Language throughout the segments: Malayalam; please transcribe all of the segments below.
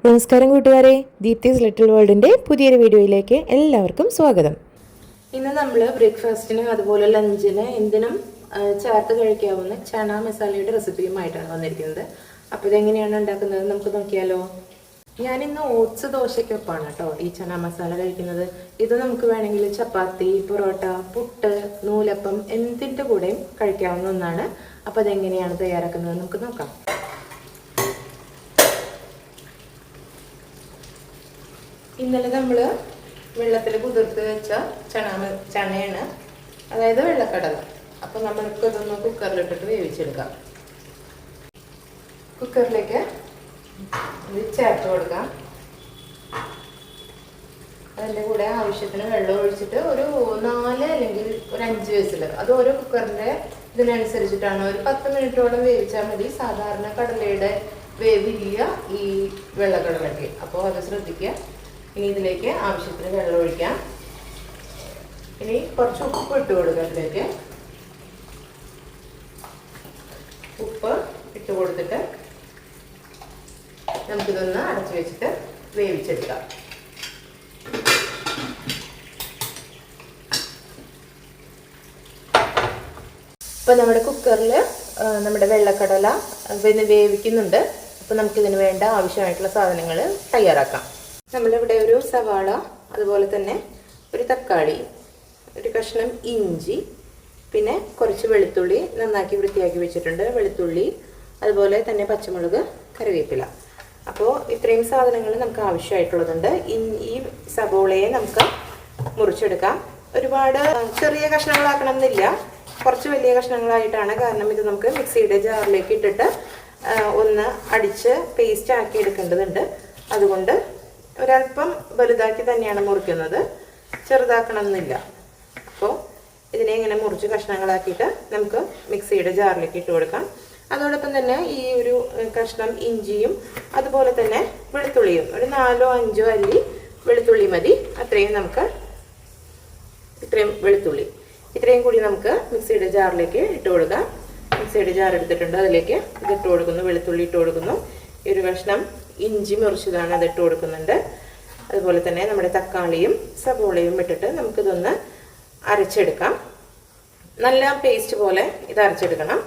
നമസ്കാരം കൂട്ടുകാരെ, ദീപ്തീസ് ലിറ്റിൽ വേൾഡിൻ്റെ പുതിയൊരു വീഡിയോയിലേക്ക് എല്ലാവർക്കും സ്വാഗതം. ഇന്ന് നമ്മൾ ബ്രേക്ക്ഫാസ്റ്റിന് അതുപോലെ ലഞ്ചിന് എന്തിനും ചേർത്ത് കഴിക്കാവുന്ന ചന മസാലയുടെ റെസിപ്പിയുമായിട്ടാണ് വന്നിരിക്കുന്നത്. അപ്പോൾ ഇതെങ്ങനെയാണ് ഉണ്ടാക്കുന്നത് നമുക്ക് നോക്കിയാലോ. ഞാനിന്ന് ഓട്സ് ദോശയ്ക്കൊപ്പമാണ് കേട്ടോ ഈ ചന മസാല കഴിക്കുന്നത്. ഇത് നമുക്ക് വേണമെങ്കിൽ ചപ്പാത്തി, പൊറോട്ട, പുട്ട്, നൂലപ്പം എന്തിൻ്റെ കൂടെയും കഴിക്കാവുന്ന ഒന്നാണ്. അപ്പോൾ അതെങ്ങനെയാണ് തയ്യാറാക്കുന്നത് നമുക്ക് നോക്കാം. ഇന്നലെ നമ്മൾ വെള്ളത്തിൽ കുതിർത്ത് വെച്ച ചണയാണ്, അതായത് വെള്ളക്കടല. അപ്പം നമ്മൾക്ക് ഇതൊന്ന് കുക്കറിലിട്ടിട്ട് വേവിച്ചെടുക്കാം. കുക്കറിലേക്ക് ഇത് ചേർത്ത് കൊടുക്കാം. അതിൻ്റെ കൂടെ ആവശ്യത്തിന് വെള്ളം ഒഴിച്ചിട്ട് ഒരു 4 അല്ലെങ്കിൽ ഒരു 5 വിസിൽ, അത് ഓരോ കുക്കറിൻ്റെ ഇതിനനുസരിച്ചിട്ടാണ്. ഒരു 10 മിനിറ്റോളം വേവിച്ചാൽ മതി. സാധാരണ കടലയുടെ വേവില്ല ഈ വെള്ളക്കടലയ്ക്ക്, അപ്പോൾ അത് ശ്രദ്ധിക്കുക. ഇനി ഇതിലേക്ക് ആവശ്യത്തിന് വെള്ളം ഒഴിക്കാം. ഇനി കുറച്ച് ഉപ്പ് ഇട്ട് കൊടുക്കുക. ഇതിലേക്ക് ഉപ്പ് ഇട്ട് കൊടുത്തിട്ട് നമുക്കിതൊന്ന് അടച്ചു വെച്ചിട്ട് വേവിച്ചെടുക്കാം. ഇപ്പം നമ്മുടെ കുക്കറിൽ നമ്മുടെ വെള്ളക്കടല വേവിക്കുന്നുണ്ട്. അപ്പം നമുക്കിതിന് വേണ്ട ആവശ്യമായിട്ടുള്ള സാധനങ്ങൾ തയ്യാറാക്കാം. നമ്മളിവിടെ ഒരു സവാള, അതുപോലെ തന്നെ ഒരു തക്കാളി, ഒരു കഷ്ണം ഇഞ്ചി, പിന്നെ കുറച്ച് വെളുത്തുള്ളി നന്നാക്കി വൃത്തിയാക്കി വെച്ചിട്ടുണ്ട്. വെളുത്തുള്ളി, അതുപോലെ തന്നെ പച്ചമുളക്, കറിവേപ്പില. അപ്പോൾ ഇത്രയും സാധനങ്ങൾ നമുക്ക് ആവശ്യമായിട്ടുള്ളതുണ്ട്. ഈ സവോളയെ നമുക്ക് മുറിച്ചെടുക്കാം. ഒരുപാട് ചെറിയ കഷ്ണങ്ങളാക്കണം എന്നില്ല, കുറച്ച് വലിയ കഷ്ണങ്ങളായിട്ടാണ്. കാരണം ഇത് നമുക്ക് മിക്സിയുടെ ജാറിലേക്ക് ഇട്ടിട്ട് ഒന്ന് അടിച്ച് പേസ്റ്റ് ആക്കി എടുക്കേണ്ടതുണ്ട്. അതുകൊണ്ട് ഒരല്പം വലുതാക്കി തന്നെയാണ് മുറിക്കുന്നത്, ചെറുതാക്കണം എന്നില്ല. അപ്പോൾ ഇതിനെ ഇങ്ങനെ മുറിച്ച് കഷ്ണങ്ങളാക്കിയിട്ട് നമുക്ക് മിക്സിയുടെ ജാറിലേക്ക് ഇട്ട് കൊടുക്കാം. അതോടൊപ്പം തന്നെ ഈ ഒരു കഷ്ണം ഇഞ്ചിയും അതുപോലെ തന്നെ വെളുത്തുള്ളിയും, ഒരു 4-5 അല്ലി വെളുത്തുള്ളി മതി. ഇത്രയും വെളുത്തുള്ളി ഇത്രയും കൂടി നമുക്ക് മിക്സിയുടെ ജാറിലേക്ക് ഇട്ട് കൊടുക്കാം. മിക്സിയുടെ ജാർ എടുത്തിട്ടുണ്ട്, അതിലേക്ക് ഇതിട്ട് കൊടുക്കുന്നു. വെളുത്തുള്ളി ഇട്ട് കൊടുക്കുന്നു. ഈ ഒരു കഷ്ണം ഇഞ്ചി മുറിച്ചതാണ്, അതിട്ട് കൊടുക്കുന്നുണ്ട്. അതുപോലെ തന്നെ നമ്മുടെ തക്കാളിയും സവോളയും ഇട്ടിട്ട് നമുക്കിതൊന്ന് അരച്ചെടുക്കാം. നല്ല പേസ്റ്റ് പോലെ ഇത് അരച്ചെടുക്കണം.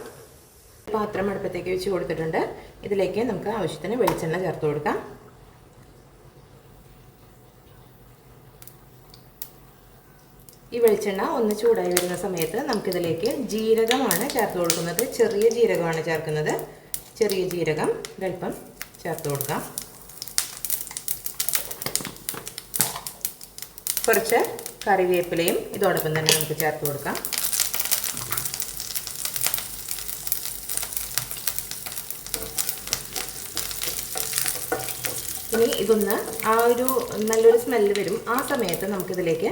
പാത്രം അടുപ്പത്തേക്ക് വെച്ച് കൊടുത്തിട്ടുണ്ട്. ഇതിലേക്ക് നമുക്ക് ആവശ്യത്തിന് വെളിച്ചെണ്ണ ചേർത്ത് കൊടുക്കാം. ഈ വെളിച്ചെണ്ണ ഒന്ന് ചൂടായി വരുന്ന സമയത്ത് നമുക്കിതിലേക്ക് ജീരകമാണ് ചേർത്ത് കൊടുക്കുന്നത്. ചെറിയ ജീരകമാണ് ചേർക്കുന്നത്. ചെറിയ ജീരകം ഒരൽപ്പം ചേർത്ത് കൊടുക്കാം. കുറച്ച് കറിവേപ്പിലയും ഇതോടൊപ്പം തന്നെ നമുക്ക് ചേർത്ത് കൊടുക്കാം. ഇനി ഇതൊന്ന് നല്ലൊരു സ്മെല്ല് വരും. ആ സമയത്ത് നമുക്കിതിലേക്ക്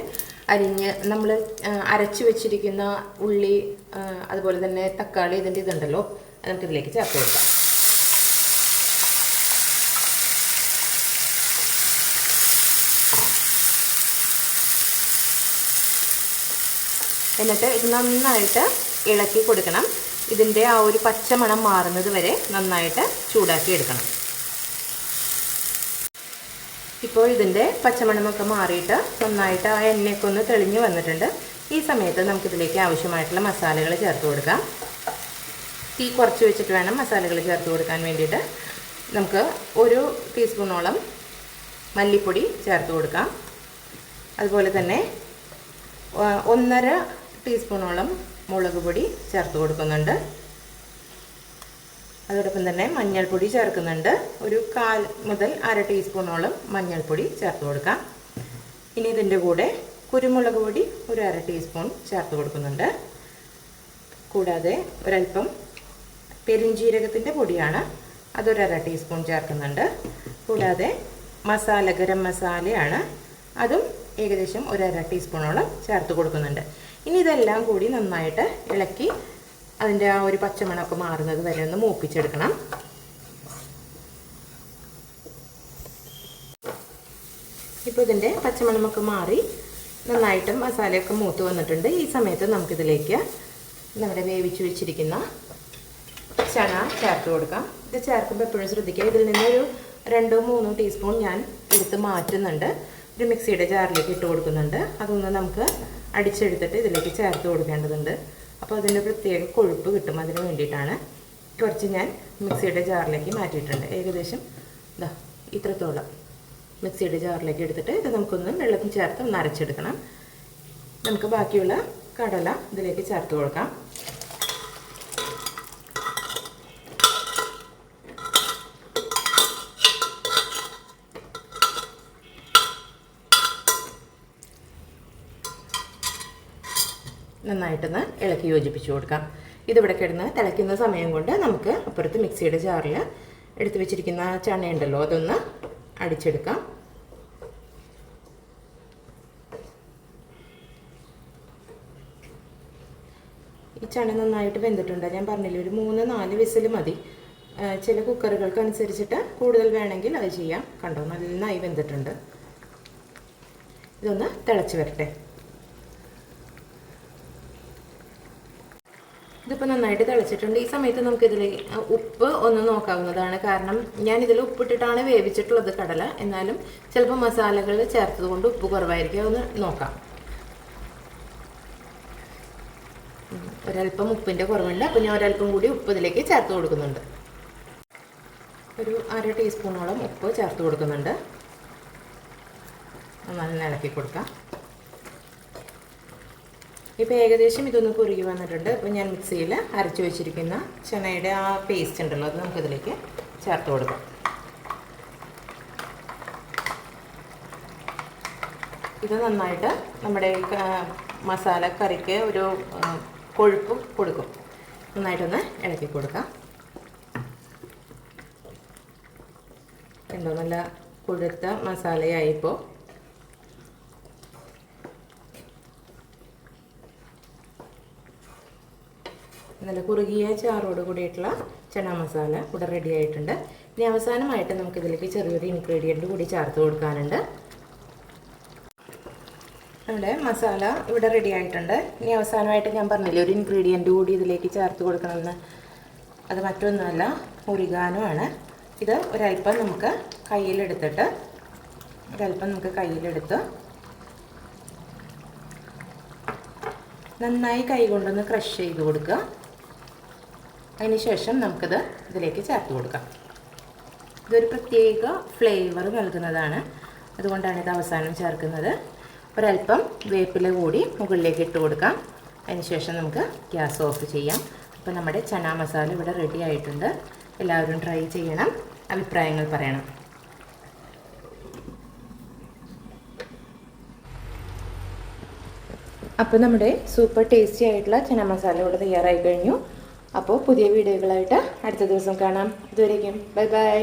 നമ്മൾ അരച്ചു വെച്ചിരിക്കുന്ന ഉള്ളി, അതുപോലെ തന്നെ തക്കാളി, ഇതിൻ്റെ ഇതുണ്ടല്ലോ, നമുക്കിതിലേക്ക് ചേർത്ത് കൊടുക്കാം. എന്നിട്ട് ഇത് നന്നായിട്ട് ഇളക്കി കൊടുക്കണം. ഇതിൻ്റെ ആ ഒരു പച്ചമണം മാറുന്നത് വരെ നന്നായിട്ട് ചൂടാക്കി എടുക്കണം. ഇപ്പോൾ ഇതിൻ്റെ പച്ചമണമൊക്കെ മാറിയിട്ട് നന്നായിട്ട് ആ എണ്ണയൊക്കെ ഒന്ന് തെളിഞ്ഞ് വന്നിട്ടുണ്ട്. ഈ സമയത്ത് നമുക്കിതിലേക്ക് ആവശ്യമായിട്ടുള്ള മസാലകൾ ചേർത്ത് കൊടുക്കാം. തീ കുറച്ച് വെച്ചിട്ട് വേണം മസാലകൾ ചേർത്ത് കൊടുക്കാൻ വേണ്ടിയിട്ട്. നമുക്ക് 1 ടീസ്പൂണോളം മല്ലിപ്പൊടി ചേർത്ത് കൊടുക്കാം. അതുപോലെ തന്നെ 1.5 ടീസ്പൂണോളം മുളക് പൊടി ചേർത്ത് കൊടുക്കുന്നുണ്ട്. അതോടൊപ്പം തന്നെ മഞ്ഞൾപ്പൊടി ചേർക്കുന്നുണ്ട്. ഒരു 1/4 മുതൽ 1/2 ടീസ്പൂണോളം മഞ്ഞൾപ്പൊടി ചേർത്ത് കൊടുക്കാം. ഇനി ഇതിൻ്റെ കൂടെ കുരുമുളക് പൊടി ഒരു 1/2 ടീസ്പൂൺ ചേർത്ത് കൊടുക്കുന്നുണ്ട്. കൂടാതെ ഒരൽപ്പം പെരുംജീരകത്തിൻ്റെ പൊടിയാണ്, അതൊരു 1/2 ടീസ്പൂൺ ചേർക്കുന്നുണ്ട്. കൂടാതെ ഗരം മസാലയാണ്, അതും ഏകദേശം ഒരു 1/2 ടീസ്പൂണോളം ചേർത്ത് കൊടുക്കുന്നുണ്ട്. ഇനി ഇതെല്ലാം കൂടി നന്നായിട്ട് ഇളക്കി അതിൻ്റെ ആ ഒരു പച്ചമണമൊക്കെ മാറുന്നത് വരെ ഒന്ന് മൂപ്പിച്ചെടുക്കണം. ഇപ്പോൾ ഇതിൻ്റെ പച്ചമണമൊക്കെ മാറി നന്നായിട്ട് മസാലയൊക്കെ മൂത്ത് വന്നിട്ടുണ്ട്. ഈ സമയത്ത് നമുക്കിതിലേക്ക് നമ്മുടെ വേവിച്ച് വെച്ചിരിക്കുന്ന ചന ചേർത്ത് കൊടുക്കാം. ഇത് ചേർക്കുമ്പോൾ എപ്പോഴും ശ്രദ്ധിക്കുക, ഇതിൽ നിന്നൊരു 2-3 ടീസ്പൂൺ ഞാൻ എടുത്ത് മാറ്റുന്നുണ്ട്. ഒരു മിക്സിയുടെ ജാറിലേക്ക് ഇട്ട് കൊടുക്കുന്നുണ്ട്. അതൊന്ന് നമുക്ക് അടിച്ചെടുത്തിട്ട് ഇതിലേക്ക് ചേർത്ത് കൊടുക്കേണ്ടതുണ്ട്. അപ്പോൾ അതിൻ്റെ പ്രത്യേക കൊഴുപ്പ് കിട്ടും. അതിന് വേണ്ടിയിട്ടാണ് കുറച്ച് ഞാൻ മിക്സിയുടെ ജാറിലേക്ക് മാറ്റിയിട്ടുണ്ട്. ഏകദേശം ഇതാ ഇത്രത്തോളം മിക്സിയുടെ ജാറിലേക്ക് എടുത്തിട്ട് ഇത് നമുക്കൊന്ന് വെള്ളത്തിൽ ചേർത്ത് ഒന്ന് അരച്ചെടുക്കണം. നമുക്ക് ബാക്കിയുള്ള കടല ഇതിലേക്ക് ചേർത്ത് കൊടുക്കാം. നന്നായിട്ടൊന്ന് ഇളക്കി യോജിപ്പിച്ച് കൊടുക്കാം. ഇതിവിടെ കിടന്ന് തിളയ്ക്കുന്ന സമയം കൊണ്ട് നമുക്ക് അപ്പുറത്ത് മിക്സിയുടെ ജാറിൽ എടുത്തു വെച്ചിരിക്കുന്ന ചണയുണ്ടല്ലോ അതൊന്ന് അടിച്ചെടുക്കാം. ഈ ചണ നന്നായിട്ട് വെന്തിട്ടുണ്ട്. ഞാൻ പറഞ്ഞില്ലേ ഒരു 3-4 വിസിൽ മതി. ചില കുക്കറുകൾക്ക് അനുസരിച്ചിട്ട് കൂടുതൽ വേണമെങ്കിൽ അത് ചെയ്യാം. കണ്ടോ നന്നായി വെന്തിട്ടുണ്ട്. ഇതൊന്ന് തിളച്ച് വരട്ടെ. ഇതിപ്പോൾ നന്നായിട്ട് തിളച്ചിട്ടുണ്ട്. ഈ സമയത്ത് നമുക്കിതിൽ ഉപ്പ് ഒന്ന് നോക്കാവുന്നതാണ്. കാരണം ഞാനിതിൽ ഉപ്പിട്ടിട്ടാണ് വേവിച്ചിട്ടുള്ളത് കടല. എന്നാലും ചിലപ്പോൾ മസാലകൾ ചേർത്തത് കൊണ്ട് ഉപ്പ് കുറവായിരിക്കും. അതൊന്ന് നോക്കാം. ഒരല്പം ഉപ്പിൻ്റെ കുറവുണ്ട്. അപ്പോൾ ഞാൻ ഒരല്പം കൂടി ഉപ്പ് ഇതിലേക്ക് ചേർത്ത് കൊടുക്കുന്നുണ്ട്. ഒരു 1/2 ടീസ്പൂണോളം ഉപ്പ് ചേർത്ത് കൊടുക്കുന്നുണ്ട്. നന്നായി ഇളക്കി കൊടുക്കാം. ഇപ്പോൾ ഏകദേശം ഇതൊന്ന് കുറുകി വന്നിട്ടുണ്ട്. അപ്പോൾ ഞാൻ മിക്സിയിൽ അരച്ചു വെച്ചിരിക്കുന്ന ചനയുടെ ആ പേസ്റ്റ് ഉണ്ടല്ലോ അത് നമുക്കിതിലേക്ക് ചേർത്ത് കൊടുക്കാം. ഇത് നന്നായിട്ട് നമ്മുടെ മസാല കറിക്ക് ഒരു കൊഴുപ്പ് കൊടുക്കും. നന്നായിട്ടൊന്ന് ഇളക്കി കൊടുക്കാം. കണ്ടോ നല്ല കൊഴുത്ത മസാലയായിപ്പോൾ. നല്ല കുറുകിയ ചാറോട് കൂടിയിട്ടുള്ള ചന മസാല ഇവിടെ റെഡി ആയിട്ടുണ്ട്. ഇനി അവസാനമായിട്ട് നമുക്കിതിലേക്ക് ചെറിയൊരു ഇൻഗ്രീഡിയൻറ്റ് കൂടി ചേർത്ത് കൊടുക്കാനുണ്ട്. നമ്മുടെ മസാല ഇവിടെ റെഡി ആയിട്ടുണ്ട്. ഇനി അവസാനമായിട്ട് ഞാൻ പറഞ്ഞില്ലേ ഒരു ഇൻഗ്രീഡിയൻറ്റ് കൂടി ഇതിലേക്ക് ചേർത്ത് കൊടുക്കണമെന്ന്. അത് മറ്റൊന്നുമല്ല, ഒറിഗാനോ ആണ്. ഇത് ഒരല്പം നമുക്ക് കയ്യിലെടുത്ത് നന്നായി കൈ കൊണ്ടൊന്ന് ക്രഷ് ചെയ്ത് കൊടുക്കുക. അതിനുശേഷം നമുക്കത് ഇതിലേക്ക് ചേർത്ത് കൊടുക്കാം. ഇതൊരു പ്രത്യേക ഫ്ലേവർ നൽകുന്നതാണ്. അതുകൊണ്ടാണ് ഇത് അവസാനം ചേർക്കുന്നത്. ഒരല്പം വേപ്പില കൂടി മുകളിലേക്ക് ഇട്ട് കൊടുക്കാം. അതിനുശേഷം നമുക്ക് ഗ്യാസ് ഓഫ് ചെയ്യാം. അപ്പോൾ നമ്മുടെ ചന മസാല ഇവിടെ റെഡി ആയിട്ടുണ്ട്. എല്ലാവരും ട്രൈ ചെയ്യണം, അഭിപ്രായങ്ങൾ പറയണം. അപ്പോൾ നമ്മുടെ സൂപ്പർ ടേസ്റ്റി ആയിട്ടുള്ള ചന മസാല ഇവിടെ തയ്യാറായി കഴിഞ്ഞു. അപ്പോൾ പുതിയ വീഡിയോകളായിട്ട് അടുത്ത ദിവസം കാണാം. ഇതുവരേക്കും ബൈ ബൈ.